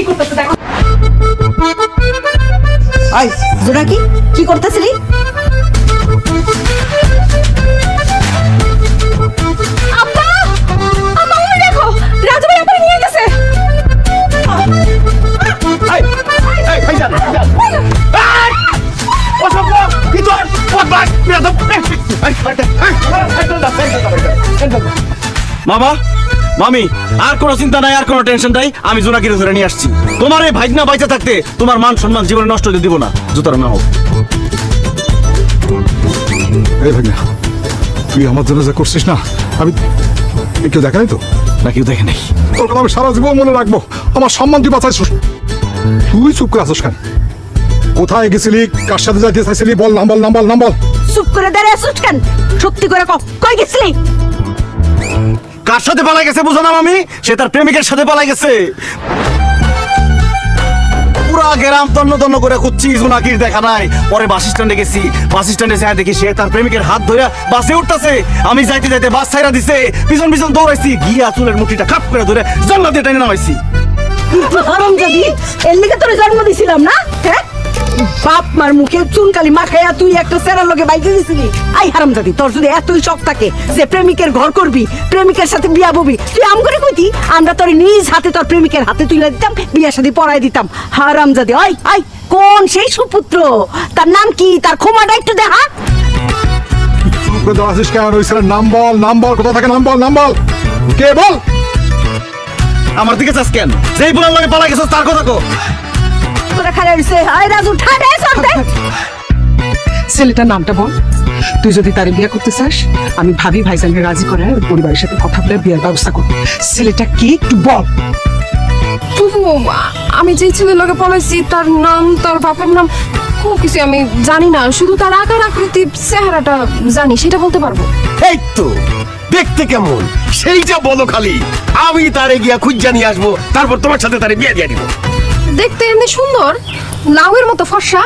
করতেছে দেখো। আই জোনাকি কি করতেছিলি? আব্বা আম্মা ওই দেখো রাজু ভাই আপনারে নিয়ে গেছে। এই এই ভাইজান এই ওসব কি তোর বদমাশ বেয়াদব মামা মামি আর কোনো চিন্তা নাই আর কোনো টেনশন নাই আমি জোনাকিরে ধরে নিয়ে আসছি তোমার এই ভাইগনা বাইচা থাকতে তোমার মান সম্মান জীবনে নষ্ট হতে দিব না জুতার না হোক এই ভাইগনা তুই আমার জন্য যা করছিস না আমি কেউ দেখা নাই তো না কেউ দেখে নাই তোর কথা আমি সারা জীবন মনে রাখবো আমার সম্মান তুই বাঁচাইছিস তুই চুপ করে আসিস কেন কোথায় গেছিলি কার সাথে যাইতে চাইছিলি বল নাম বল নাম বল নাম বল চুপ করে দাঁড়িয়ে আসিস কেন সত্যি করে কই গেছিলি কার সাথে পালাই গেছে বুঝো না মামি সে তার প্রেমিকের সাথে পালাই গেছে পুরা গ্রাম তন্ন তন্ন করে খুঁজছি জোনাকির দেখা নাই পরে বাস স্ট্যান্ডে গেছি বাস স্ট্যান্ডে যাই দেখি সে তার প্রেমিকের হাত ধরে বাসে উঠতেছে আমি যাইতে যাইতে বাস ছাইরা দিছে পিছন পিছন দৌড়াইছি গিয়া চুলের মুঠিটা খাপ করে ধরে জানলা দিয়ে টেনে নামাইছি হারামজাদি এর লিগে তোর জন্ম দিছিলাম না হ্যাঁ বাপ মার মুখে চুনকালি মাখাইয়া তুই একটা সেরার লগে বাইকে গেছিলি আই হারামজাদি তোর যদি এতই শখ থাকে যে প্রেমিকের ঘর করবি প্রেমিকের সাথে বিয়া ববি তুই আম করে কইতি আমরা তোর নিজ হাতে তোর প্রেমিকের হাতে তুলে দিতাম বিয়ার সাথে পড়াই দিতাম হারামজাদি আই আই কোন সেই সুপুত্র তার নাম কি তার ক্ষমাটা একটু দেখা চুপ করে দাঁড়াছিস কেন ওই ছেলের নাম বল কোথা থেকে নাম বল কে বল আমার দিকে চাস কেন যেই বলার লগে পালাই গেছস তার কথা কো তোরা খালি হইছে আই রাজু ঠাডে সরতে ছেলেটার নামটা বল। তুই যদি তারে বিয়ে করতে চাস আমি ভাবি ভাইজানকে রাজি করে পরিবারের সাথে কথা বলে বিয়ের ব্যবস্থা করব। ছেলেটা কি একটু বল। আমি যে ছেলের লগে পড়াইছি তার নাম তার বাবার নাম কোনো কিছু আমি জানি না, শুধু তার আকার আকৃতি চেহারাটা জানি, সেটা বলতে পারবো। এই তো দেখতে কেমন সেইটা বলো খালি আমি তারে গিয়া খুঁজা নিয়ে আসবো তারপর তোমার সাথে তারে বিয়ে দিয়ে দিব দেখতে এমনি সুন্দর, লাউয়ের মতো ফর্সা,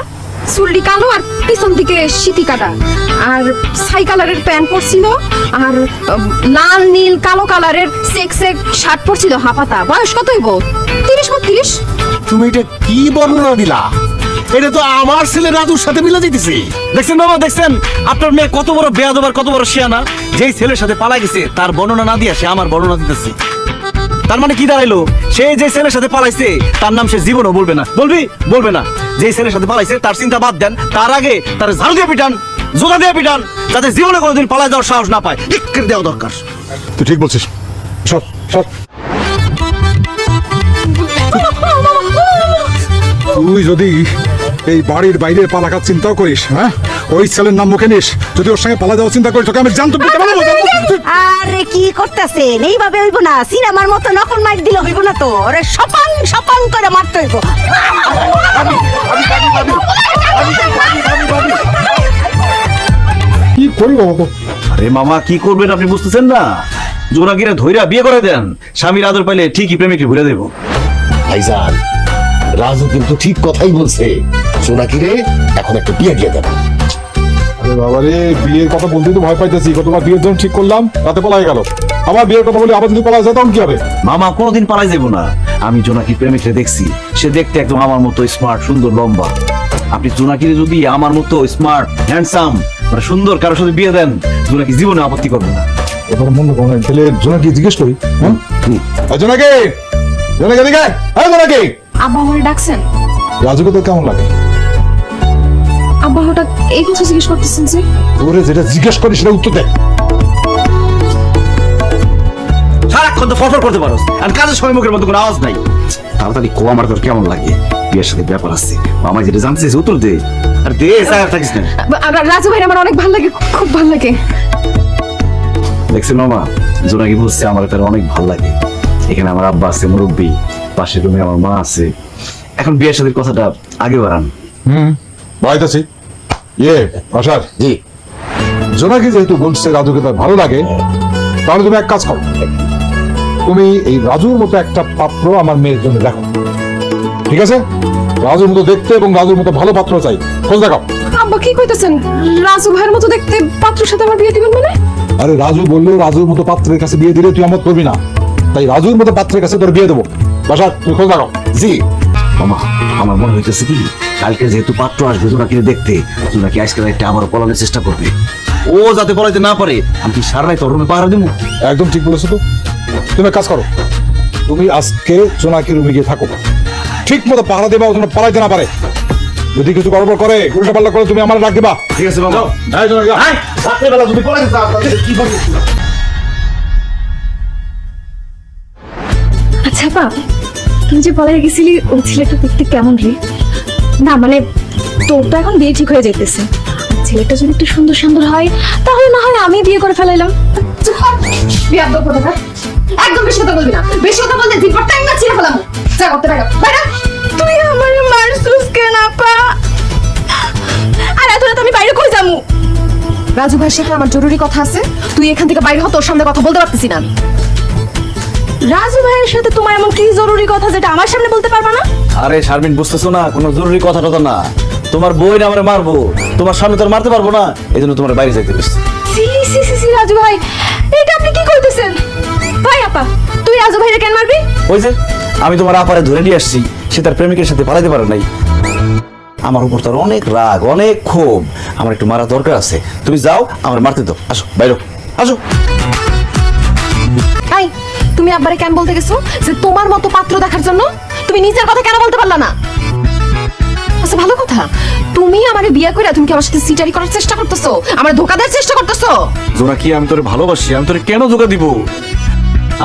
চুলটি কালো আর পিছন দিকে সিটি কাটা, আর ছাই কালারের প্যান্ট পরছিল, আর লাল নীল কালো কালারের চেক চেক শার্ট পরছিল হাফাতা। বয়স কত হইব? 30-32। তুমি এটা কি বর্ণনা দিলা? এটা তো আমার ছেলে রাজুর সাথে মিলে যেতেছে। দেখছেন বাবা, দেখছেন আপনার মেয়ে কত বড় বেয়াদব আর কত বড় শিয়ানা। যেই ছেলের সাথে পালাই গেছে তার বর্ণনা না দিয়া সে আমার বর্ণনা দিতেছে। তার মানে কি দাঁড়াইলো? সে যে ছেলের সাথে পালাইছে তার নাম সে জীবনও বলবে না। বলবে না। যে ছেলের সাথে পালাইছে তার চিন্তা বাদ দেন, তার আগে তার ঝাড়ু দিয়ে পিটান, জোগা দিয়ে পিটান, যাতে জীবনে কোনোদিন পালাই যাওয়ার সাহস না পায়। ঠিক করে দেওয়া দরকার। তুই ঠিক বলছিস। সব তুই যদি এই বাড়ির বাইরে পালাকার চিন্তাও করিস, হ্যাঁ ওই ছেলের নাম মুখে নিস, যদি ওর সঙ্গে পালা যাওয়ার চিন্তা করিস তোকে আমি জানতো। আরে কি করতেছেন? এইভাবে হইব না, সিনেমার মতো নকল মাইর দিলে হইব না তো। ওরে সপাং করে মারতে হইব। কি করি বাবা? আরে মামা কি করবেন আপনি বুঝতেছেন না? জোনাকিরে ধইরা বিয়ে করে দেন, স্বামীর আদর পাইলে ঠিকই প্রেমিকে ঘুরে দেব। ভাইজান রাজু কিন্তু ঠিক কথাই বলছে, জোনাকিরে এখন একটা বিয়ে দিয়ে দেব। আরে বাবা রে, বিয়ের কথা বলতেই তো ভয় পাইতেছি। গতবার বিয়ের জন্য ঠিক করলাম, রাতে পালাই গেল। আবার বিয়ের কথা বলি, আবার যদি পালা যায় তখন কি হবে? মামা কোনোদিন পালাই যাবো না। আমি জোনাকির প্রেমিককে দেখছি, সে দেখতে একদম আমার মতো স্মার্ট, সুন্দর, লম্বা। আপনি জোনাকিরে যদি আমার মতো স্মার্ট, হ্যান্ডসাম, মানে সুন্দর কারোর সাথে বিয়ে দেন, জোনাকি জীবনে আপত্তি করবে না। ওটা মনে করেন তাহলে জোনাকি জিজ্ঞেস করি। হ্যাঁ জোনাকি, দিকে হ্যাঁ জোনাকি। আব্বা আমারে ডাকছেন? রাজুকে তোর কেমন লাগে? আব্বা হঠাৎ এই কথা জিজ্ঞেস করতেছেন যে? তোরে যেটা জিজ্ঞেস করি সেটা উত্তর দে। সারাক্ষণ তো ফরফর করতে পারো, আর কাজের সময় মুখের মতো কোনো আওয়াজ নাই। তাড়াতাড়ি কো আমার তোর কেমন লাগে? বিয়ের সাথে ব্যাপার আছে, মামা যেটা জানতে চাইছে উত্তর দে। আর দে স্যার থাকিস না। রাজু ভাই আমার অনেক ভালো লাগে, খুব ভালো লাগে। দেখছেন মামা, জোনাকি বলছে আমার তার অনেক ভালো লাগে। এখানে আমার আব্বা আছে, মুরব্বী, পাশের রুমে আমার মা আছে। এখন বিয়ের সাথে কথাটা আগে বাড়ান। বাড়িতেছি আশার জি, জোনাকি যেহেতু বলছে রাজুকে তার ভালো লাগে, তাহলে তুমি এক কাজ করো, তুমি এই রাজুর মতো একটা পাত্র আমার মেয়ের জন্য দেখো। ঠিক আছে? রাজুর মতো দেখতে এবং রাজুর মতো ভালো পাত্র চাই, খোঁজ দেখাও। আব্বা কি কইতেছেন? রাজু ভাইয়ের মতো দেখতে পাত্রের সাথে আমার বিয়ে দিবেন মানে? আরে রাজু বললো রাজুর মতো পাত্রের কাছে বিয়ে দিলে তুই আমোদ করবি না, তাই রাজুর মতো পাত্রের কাছে তোর বিয়ে দেবো। বাসা তুই খোঁজ দেখাও। জি মামা, আমার মনে হইতেছে কি কালকে যেহেতু পাত্র আসবে জোনাকে দেখতে, জোনাকি আজকে একটা আবার পলানোর চেষ্টা করবে। ও যাতে পলাইতে না পারে আমি কি সারা রাত ওর রুমে পাহারা দেবো? একদম ঠিক বলেছো তো। তুমি এক কাজ করো, তুমি আজকে জোনাকি রুমে গিয়ে থাকো, ঠিক মতো পাহারা দেবা, ওখানে পালাইতে না পারে। যদি কিছু গড়বড় করে, উল্টা পাল্টা করে, তুমি আমার ডাক দিবা। ঠিক আছে মামা। এই জোনাকি, হাই, রাত্রেবেলা যদি পলাইতে চাও তাহলে কি করবি? আচ্ছা আপা, তুমি যে বলে গেছিলি ওই ছেলেটা দেখতে কেমন রে? না মানে তোর তো এখন বিয়ে ঠিক হয়ে যাইতেছে, ছেলেটা যদি একটু সুন্দর সুন্দর হয় তাহলে না হয় আমি বিয়ে করে ফেলাইলাম। একদম বেশি কথা বলবি না, বেশি কথা বললে জিপটা টাইম না ছিঁড়ে ফেলাম। যা করতে পারো বাইরে। তুই আমার মারছুস কেন আপা? আর এত রাত আমি বাইরে কই যামু? রাজু ভাইয়ের সাথে আমার জরুরি কথা আছে, তুই এখান থেকে বাইরে হ, তোর সামনে কথা বলতে পারতেছি না আমি। রাজু ভাইয়ের সাথে তোমার এমন কি জরুরি কথা যেটা আমার সামনে বলতে পারবা না? আরে শারমিন, বুঝতেছো না? কোনো জরুরি কথা টথা না। তোমার বই না আমারে মারবো, তোমার সামনে তো আর মারতে পারবো না, এই জন্য তোমার বাইরে যাইতে বসছি। সি সি সি সি রাজু ভাই, এটা আপনি কি কইতেছেন? ভাই আপা, তুই রাজু ভাইরে কেন মারবি? ওই যে আমি তোমার আপারে ধরে নিয়ে আসছি, সে তার প্রেমিকের সাথে পালাইতে পারে নাই। আমার উপর তার অনেক রাগ, অনেক ক্ষোভ, আমার একটু মারা দরকার আছে। তুমি যাও, আমার মারতে দাও। আসো বাইরে, আসো। আই, তুমি আব্বারে কেন বলতে গেছো যে তোমার মতো পাত্র দেখার জন্য? তুমি নিজের কথা কেন বলতে পারলা না? আচ্ছা ভালো কথা, তুমি আমারে বিয়ে করে তুমি কি আমার সাথে সিটারি করার চেষ্টা করতেছো? আমার ধোকা দেওয়ার চেষ্টা করতেছো? জোনাকি, আমি তোরে ভালোবাসি, আমি তোরে কেন ধোকা দিব?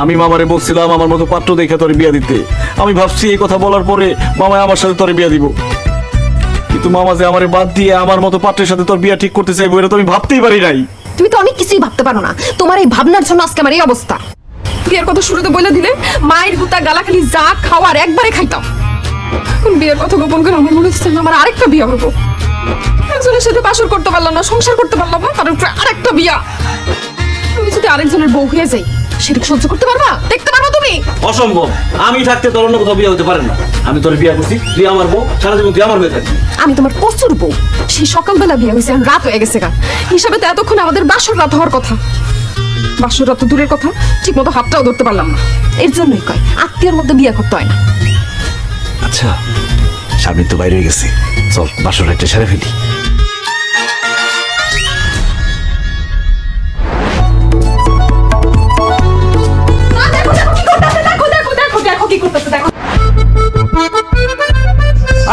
আমি মামারে বলছিলাম আমার মতো পাত্র দেখে তোরে বিয়া দিতে। আমি ভাবছি এই কথা বলার পরে মামা আমার সাথে তোরে বিয়া দিব, কিন্তু মামা যে আমারে বাদ দিয়ে আমার মতো পাত্রের সাথে তোর বিয়া ঠিক করতে চাইবো এটা তো আমি ভাবতেই পারি নাই। তুমি তো অনেক কিছুই ভাবতে পারো না, তোমার এই ভাবনার জন্য আজকে আমার এই অবস্থা। বিয়ের কথা শুরুতে বলে দিলে মায়ের গুতা গালাখালি যা খাওয়ার একবারে খাইতাম। বিয়ের কথা গোপন করে আমার মনে হচ্ছে আমার আরেকটা বিয়ে হবো। একজনের সাথে বাসর করতে পারলাম না, সংসার করতে পারলাম না, তার উপরে আরেকটা বিয়া। আমি যদি আরেকজনের বউ হয়ে যাই সেটা সহ্য করতে পারবা? দেখতে পারবা তুমি? অসম্ভব। আমি থাকতে তোর অন্য কোথাও বিয়ে হতে পারে না। আমি তোর বিয়ে করছি, তুই আমার বউ, সারা জীবন তুই আমার হয়ে থাকবি। আমি তোমার প্রচুর বউ, সেই সকালবেলা বিয়ে হয়েছে, রাত হয়ে গেছে গা। হিসাবে তো এতক্ষণ আমাদের বাসর রাত হওয়ার কথা। বাসর রাত তো দূরের কথা, ঠিক মতো হাতটাও ধরতে পারলাম না। এর জন্যই কয় আত্মীয়র মধ্যে বিয়ে করতে হয় না। আচ্ছা, শারমিন তো বাইরে হয়ে গেছে, চল বাসর রাতটা সেরে ফেলি।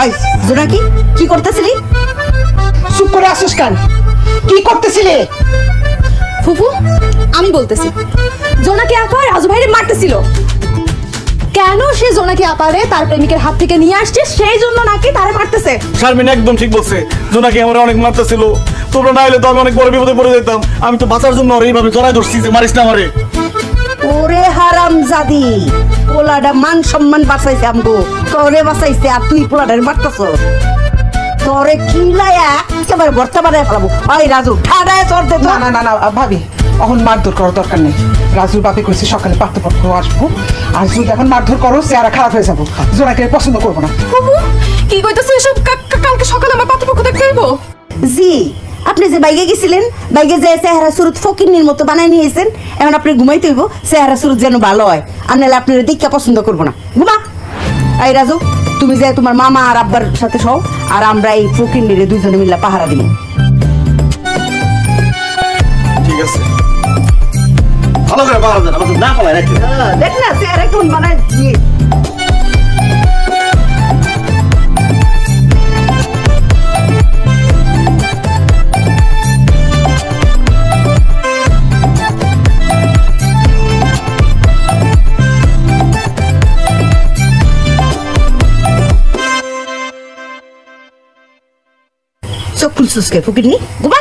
আই জোনাকি, কি করতেছিলি? চুপ করে আসিস কেন? কি করতেছিলে? ফুফু, আমি বলতেছি, জোনাকি আপা রাজু ভাইরে মারতেছিল কেন? সে জোনাকি আপারে তার প্রেমিকের হাত থেকে নিয়ে আসছে, সেই জন্য নাকি তারে মারতেছে। শারমিন একদম ঠিক বলছে, জোনাকি আমার অনেক মারতেছিল। তোমরা না হলে তো আমি অনেক বড় বিপদে পড়ে যেতাম। আমি তো বাঁচার জন্য আর এইভাবে জড়াই ধরছি যে মারিস না আমারে। ওরে হারামজাদি, পোলাডা মান সম্মান বাঁচাইছে আমগো, তোরে বাঁচাইছে আর তুই পোলাডার মারতেছ। তোরে কি লায়া একেবারে ভর্তা বানায় ফেলাবো। ওই রাজু, ঠাডায় চর দে তো। না না না না ভাবি, এখন মারধর করার দরকার নেই। রাজুর বাপে কইছে সকালে পাত্রপক্ষ আসবো, আর যদি এখন মারধর করো চেহারা খারাপ হয়ে যাবো। জোনাকে পছন্দ করবো না। ফুফু, কি কইতাছে এসব? কালকে সকালে আমার পাত্রপক্ষ দেখতে আইবো? জি, আপনি যে বাইকে গেছিলেন, বাইকে যে চেহারা সুরত ফকিন্নির মতো বানাই নিয়েছেন, এখন আপনি ঘুমাইতে হইব চেহারা সুরত যেন ভালো হয়, আর নাহলে আপনার দীক্ষা পছন্দ করবো না। ঘুমা। এই রাজু, তুমি যে তোমার মামা আর আব্বার সাথে সও, আর আমরা এই ফকিন্নিরে দুজনে মিলে পাহারা দিব। ঠিক আছে, ভালো করে পাহারা দেন, আমাদের না পালায় রাখতে। দেখ না চেহারা কেমন বানায় দিয়ে। চোখ খুলছিস কে ফকিন্নি? ঘুমা।